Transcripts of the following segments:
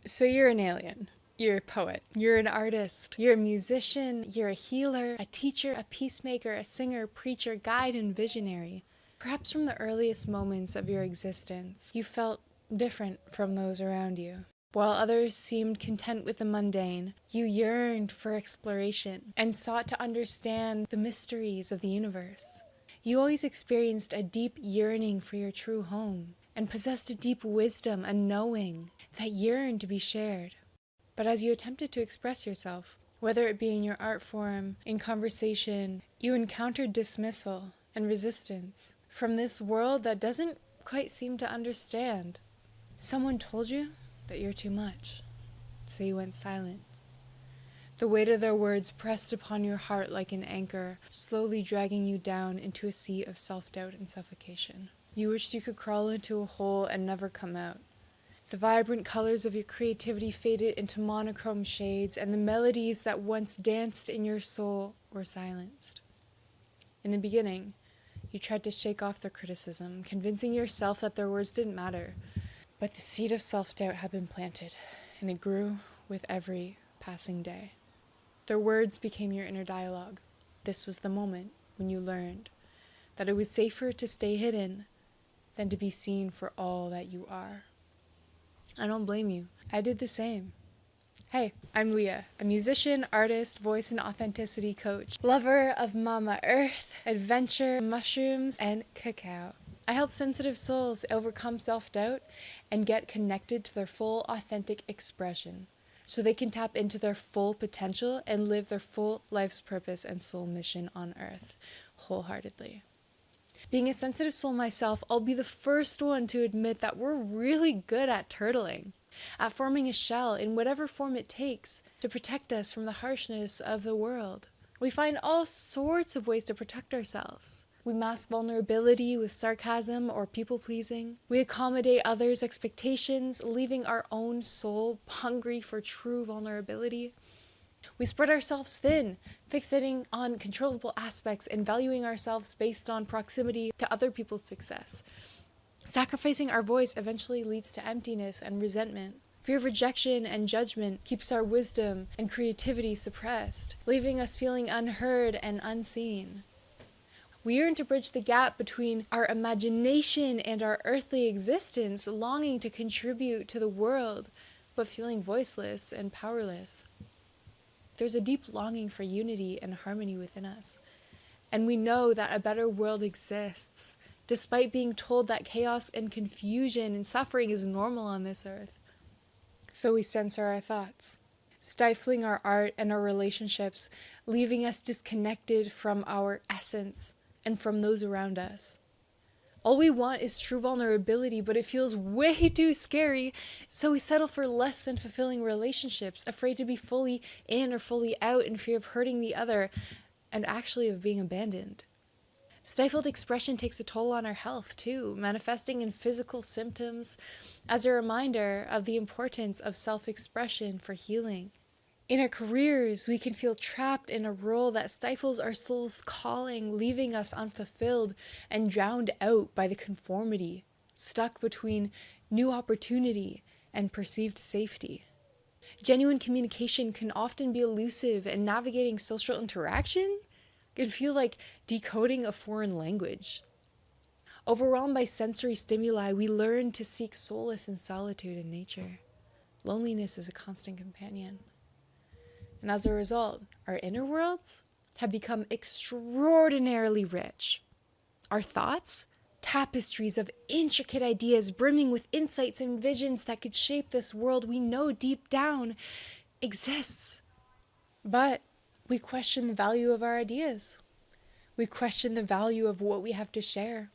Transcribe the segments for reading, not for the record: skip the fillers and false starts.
So you're an alien. You're a poet. You're an artist. You're a musician. You're a healer, a teacher, a peacemaker, a singer, preacher, guide, and visionary. Perhaps from the earliest moments of your existence, you felt different from those around you. While others seemed content with the mundane, you yearned for exploration and sought to understand the mysteries of the universe. You always experienced a deep yearning for your true home and possessed a deep wisdom, a knowing that yearned to be shared. But as you attempted to express yourself, whether it be in your art form, in conversation, you encountered dismissal and resistance from this world that doesn't quite seem to understand. Someone told you that you're too much, so you went silent. The weight of their words pressed upon your heart like an anchor, slowly dragging you down into a sea of self-doubt and suffocation. You wished you could crawl into a hole and never come out. The vibrant colors of your creativity faded into monochrome shades, and the melodies that once danced in your soul were silenced. In the beginning, you tried to shake off their criticism, convincing yourself that their words didn't matter. But the seed of self-doubt had been planted, and it grew with every passing day. Their words became your inner dialogue. This was the moment when you learned that it was safer to stay hidden than to be seen for all that you are. I don't blame you. I did the same. Hey, I'm Leah, a musician, artist, voice and authenticity coach, lover of Mama Earth, adventure, mushrooms, and cacao. I help sensitive souls overcome self-doubt and get connected to their full, authentic expression so they can tap into their full potential and live their full life's purpose and soul mission on Earth wholeheartedly. Being a sensitive soul myself, I'll be the first one to admit that we're really good at turtling, at forming a shell in whatever form it takes to protect us from the harshness of the world. We find all sorts of ways to protect ourselves. We mask vulnerability with sarcasm or people-pleasing. We accommodate others' expectations, leaving our own soul hungry for true vulnerability. We spread ourselves thin, fixating on controllable aspects and valuing ourselves based on proximity to other people's success. Sacrificing our voice eventually leads to emptiness and resentment. Fear of rejection and judgment keeps our wisdom and creativity suppressed, leaving us feeling unheard and unseen. We yearn to bridge the gap between our imagination and our earthly existence, longing to contribute to the world, but feeling voiceless and powerless. There's a deep longing for unity and harmony within us, and we know that a better world exists, despite being told that chaos and confusion and suffering is normal on this earth. So we censor our thoughts, stifling our art and our relationships, leaving us disconnected from our essence and from those around us. All we want is true vulnerability, but it feels way too scary, so we settle for less than fulfilling relationships, afraid to be fully in or fully out in fear of hurting the other, and actually of being abandoned. Stifled expression takes a toll on our health, too, manifesting in physical symptoms as a reminder of the importance of self-expression for healing. In our careers, we can feel trapped in a role that stifles our soul's calling, leaving us unfulfilled and drowned out by the conformity, stuck between new opportunity and perceived safety. Genuine communication can often be elusive, and navigating social interaction can feel like decoding a foreign language. Overwhelmed by sensory stimuli, we learn to seek solace in solitude and nature. Loneliness is a constant companion. And as a result, our inner worlds have become extraordinarily rich. Our thoughts, tapestries of intricate ideas brimming with insights and visions that could shape this world we know deep down exists. But we question the value of our ideas. We question the value of what we have to share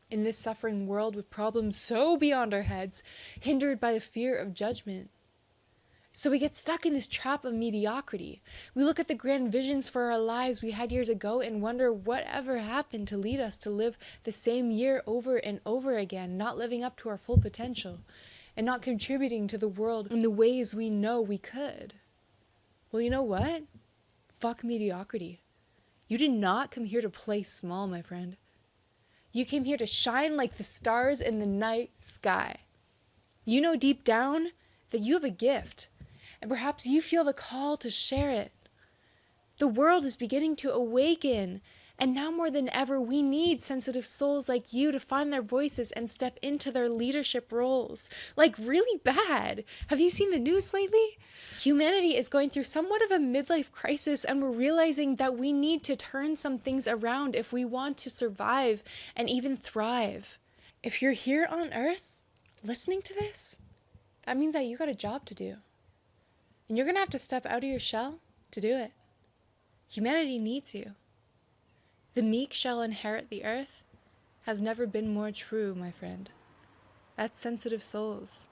in this suffering world with problems so beyond our heads, hindered by the fear of judgment. So we get stuck in this trap of mediocrity. We look at the grand visions for our lives we had years ago and wonder whatever happened to lead us to live the same year over and over again, not living up to our full potential and not contributing to the world in the ways we know we could. Well, you know what? Fuck mediocrity. You did not come here to play small, my friend. You came here to shine like the stars in the night sky. You know deep down that you have a gift, and perhaps you feel the call to share it. The world is beginning to awaken, and now more than ever, we need sensitive souls like you to find their voices and step into their leadership roles. Like, really bad. Have you seen the news lately? Humanity is going through somewhat of a midlife crisis, and we're realizing that we need to turn some things around if we want to survive and even thrive. If you're here on Earth listening to this, that means that you got a job to do. And you're going to have to step out of your shell to do it. Humanity needs you. The meek shall inherit the earth has never been more true, my friend. That's sensitive souls.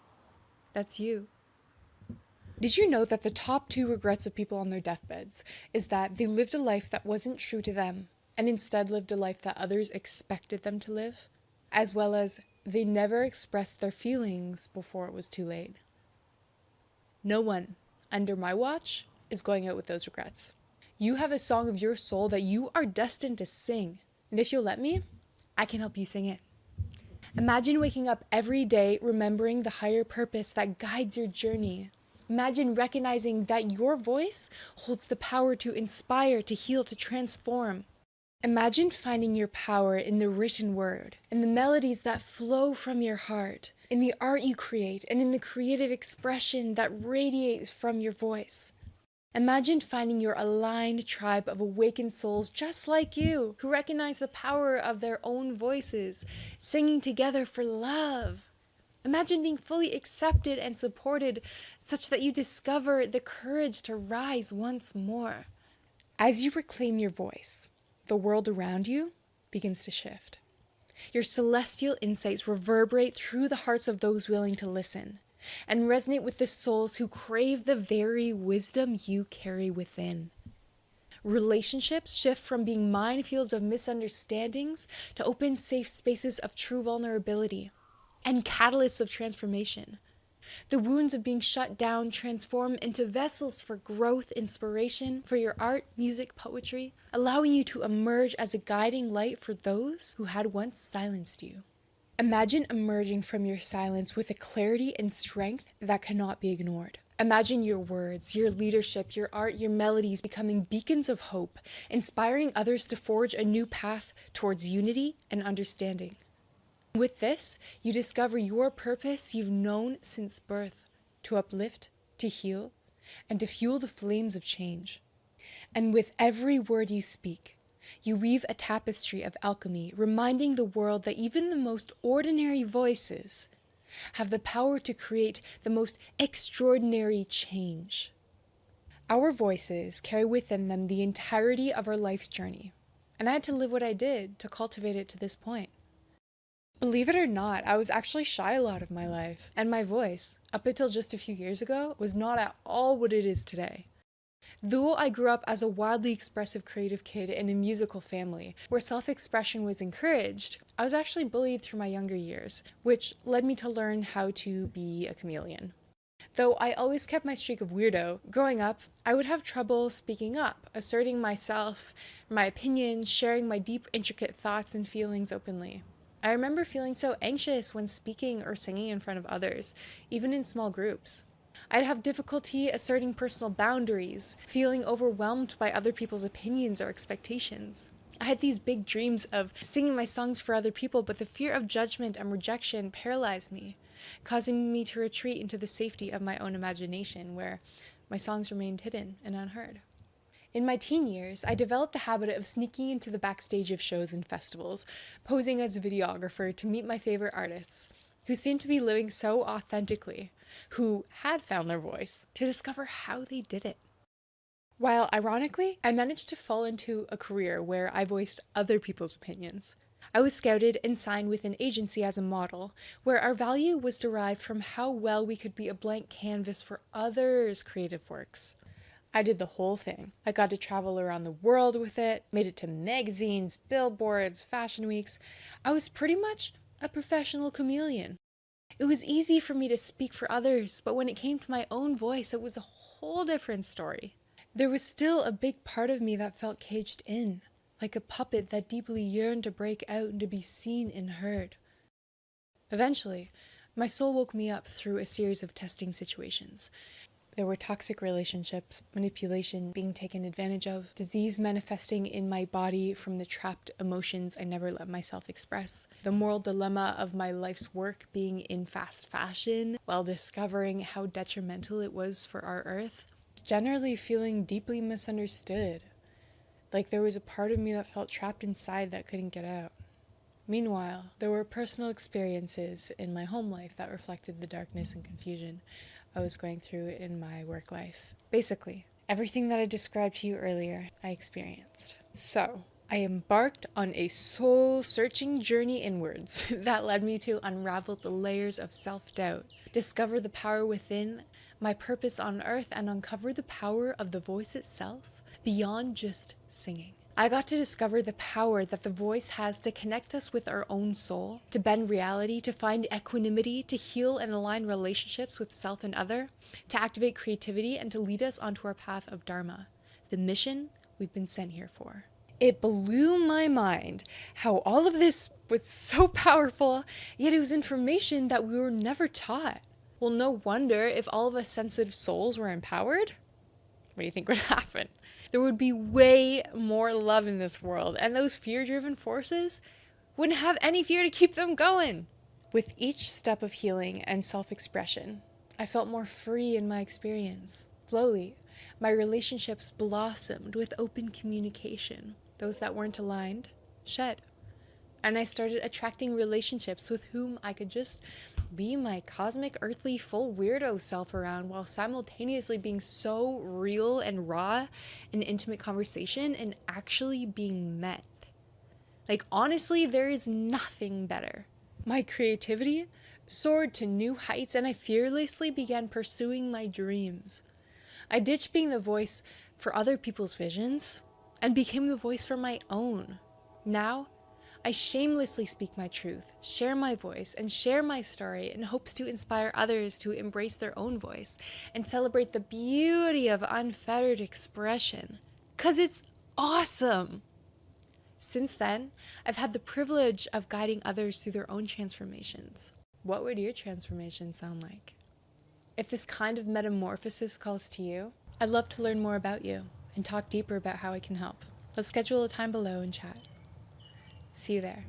That's you. Did you know that the top 2 regrets of people on their deathbeds is that they lived a life that wasn't true to them and instead lived a life that others expected them to live, as well as they never expressed their feelings before it was too late? No one, under my watch, is going out with those regrets. You have a song of your soul that you are destined to sing. And if you'll let me, I can help you sing it. Imagine waking up every day remembering the higher purpose that guides your journey. Imagine recognizing that your voice holds the power to inspire, to heal, to transform. Imagine finding your power in the written word, in the melodies that flow from your heart, in the art you create, and in the creative expression that radiates from your voice. Imagine finding your aligned tribe of awakened souls just like you, who recognize the power of their own voices, singing together for love. Imagine being fully accepted and supported such that you discover the courage to rise once more. As you reclaim your voice, the world around you begins to shift. Your celestial insights reverberate through the hearts of those willing to listen, and resonate with the souls who crave the very wisdom you carry within. Relationships shift from being minefields of misunderstandings to open, safe spaces of true vulnerability and catalysts of transformation. The wounds of being shut down transform into vessels for growth, inspiration, for your art, music, poetry, allowing you to emerge as a guiding light for those who had once silenced you. Imagine emerging from your silence with a clarity and strength that cannot be ignored. Imagine your words, your leadership, your art, your melodies becoming beacons of hope, inspiring others to forge a new path towards unity and understanding. With this, you discover your purpose you've known since birth, to uplift, to heal, and to fuel the flames of change. And with every word you speak, you weave a tapestry of alchemy, reminding the world that even the most ordinary voices have the power to create the most extraordinary change. Our voices carry within them the entirety of our life's journey, and I had to live what I did to cultivate it to this point. Believe it or not, I was actually shy a lot of my life, and my voice, up until just a few years ago, was not at all what it is today. Though I grew up as a wildly expressive creative kid in a musical family where self-expression was encouraged, I was actually bullied through my younger years, which led me to learn how to be a chameleon. Though I always kept my streak of weirdo, growing up, I would have trouble speaking up, asserting myself, my opinions, sharing my deep, intricate thoughts and feelings openly. I remember feeling so anxious when speaking or singing in front of others, even in small groups. I'd have difficulty asserting personal boundaries, feeling overwhelmed by other people's opinions or expectations. I had these big dreams of singing my songs for other people, but the fear of judgment and rejection paralyzed me, causing me to retreat into the safety of my own imagination, where my songs remained hidden and unheard. In my teen years, I developed a habit of sneaking into the backstage of shows and festivals, posing as a videographer to meet my favorite artists, who seemed to be living so authentically, who had found their voice, to discover how they did it. While ironically, I managed to fall into a career where I voiced other people's opinions. I was scouted and signed with an agency as a model, where our value was derived from how well we could be a blank canvas for others' creative works. I did the whole thing. I got to travel around the world with it, made it to magazines, billboards, fashion weeks. I was pretty much a professional chameleon. It was easy for me to speak for others, but when it came to my own voice, it was a whole different story. There was still a big part of me that felt caged in, like a puppet that deeply yearned to break out and to be seen and heard. Eventually, My soul woke me up through a series of testing situations. There were toxic relationships, manipulation, being taken advantage of, disease manifesting in my body from the trapped emotions I never let myself express, the moral dilemma of my life's work being in fast fashion while discovering how detrimental it was for our earth, generally feeling deeply misunderstood. Like there was a part of me that felt trapped inside that couldn't get out. Meanwhile, there were personal experiences in my home life that reflected the darkness and confusion I was going through in my work life. Basically, everything that I described to you earlier, I experienced. So, I embarked on a soul-searching journey inwards that led me to unravel the layers of self-doubt, discover the power within, my purpose on earth, and uncover the power of the voice itself beyond just singing. I got to discover the power that the voice has to connect us with our own soul, to bend reality, to find equanimity, to heal and align relationships with self and other, to activate creativity, and to lead us onto our path of Dharma, the mission we've been sent here for. It blew my mind how all of this was so powerful, yet it was information that we were never taught. Well, no wonder if all of us sensitive souls were empowered. What do you think would happen? There would be way more love in this world, and those fear-driven forces wouldn't have any fear to keep them going. With each step of healing and self-expression, I felt more free in my experience. Slowly, my relationships blossomed with open communication. Those that weren't aligned shed. And I started attracting relationships with whom I could just be my cosmic, earthly, full weirdo self around while simultaneously being so real and raw in intimate conversation and actually being met. Like, honestly, there is nothing better. My creativity soared to new heights and I fearlessly began pursuing my dreams. I ditched being the voice for other people's visions and became the voice for my own. Now, I shamelessly speak my truth, share my voice, and share my story in hopes to inspire others to embrace their own voice and celebrate the beauty of unfettered expression. 'Cause it's awesome! Since then, I've had the privilege of guiding others through their own transformations. What would your transformation sound like? If this kind of metamorphosis calls to you, I'd love to learn more about you and talk deeper about how I can help. Let's schedule a time below and chat. See you there.